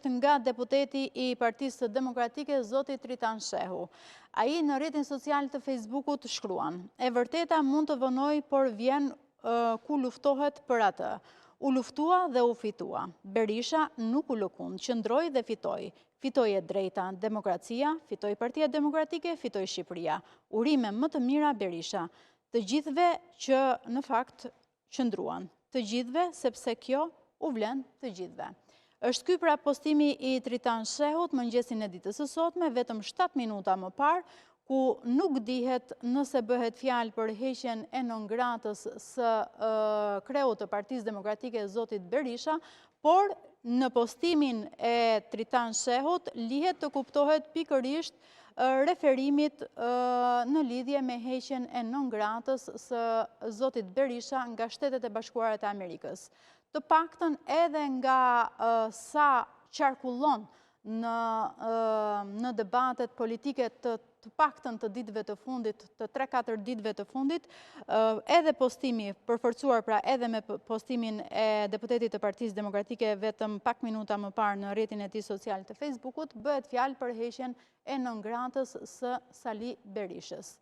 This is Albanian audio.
është nga deputeti i Partisë Demokratike, zoti Tritan Shehu. Ai në rrjetin social të Facebookut shkruan: "E vërteta mund të vonoj, por vjen ku luftohet për atë. U luftua dhe u fitua. Berisha nuk u lëkund, qëndroi dhe fitoi. Fitoi e drejta, demokracia, fitoi Partia Demokratike, fitoi Shqipëria. Urime më të mira Berisha. Të gjithëve që në fakt qëndruan. Të gjithëve, sepse kjo u vlen të gjithëve." Është ky pra postimi i Tritan Shehut mëngjesin e ditës së sotme, vetëm 7 minuta më parë, ku nuk dihet nëse bëhet fjalë për heqjen e non-gratës së kreut të Partisë Demokratike zotit Berisha, por në postimin e Tritan Shehut lihet të kuptohet pikërisht referimit në lidhje me heqjen e non-gratës së zotit Berisha nga Shtetet e Bashkuara të Amerikës. Të paktën edhe nga sa qarkullon në debatet politike të paktën të ditëve të fundit, të 3-4 ditëve të fundit, edhe postimi përforcuar pra edhe me postimin e deputetit të Partisë Demokratike vetëm pak minuta më parë në rrjetin e tij social të Facebookut, bëhet fjalë për heqjen e non-gratës së Sali Berishës.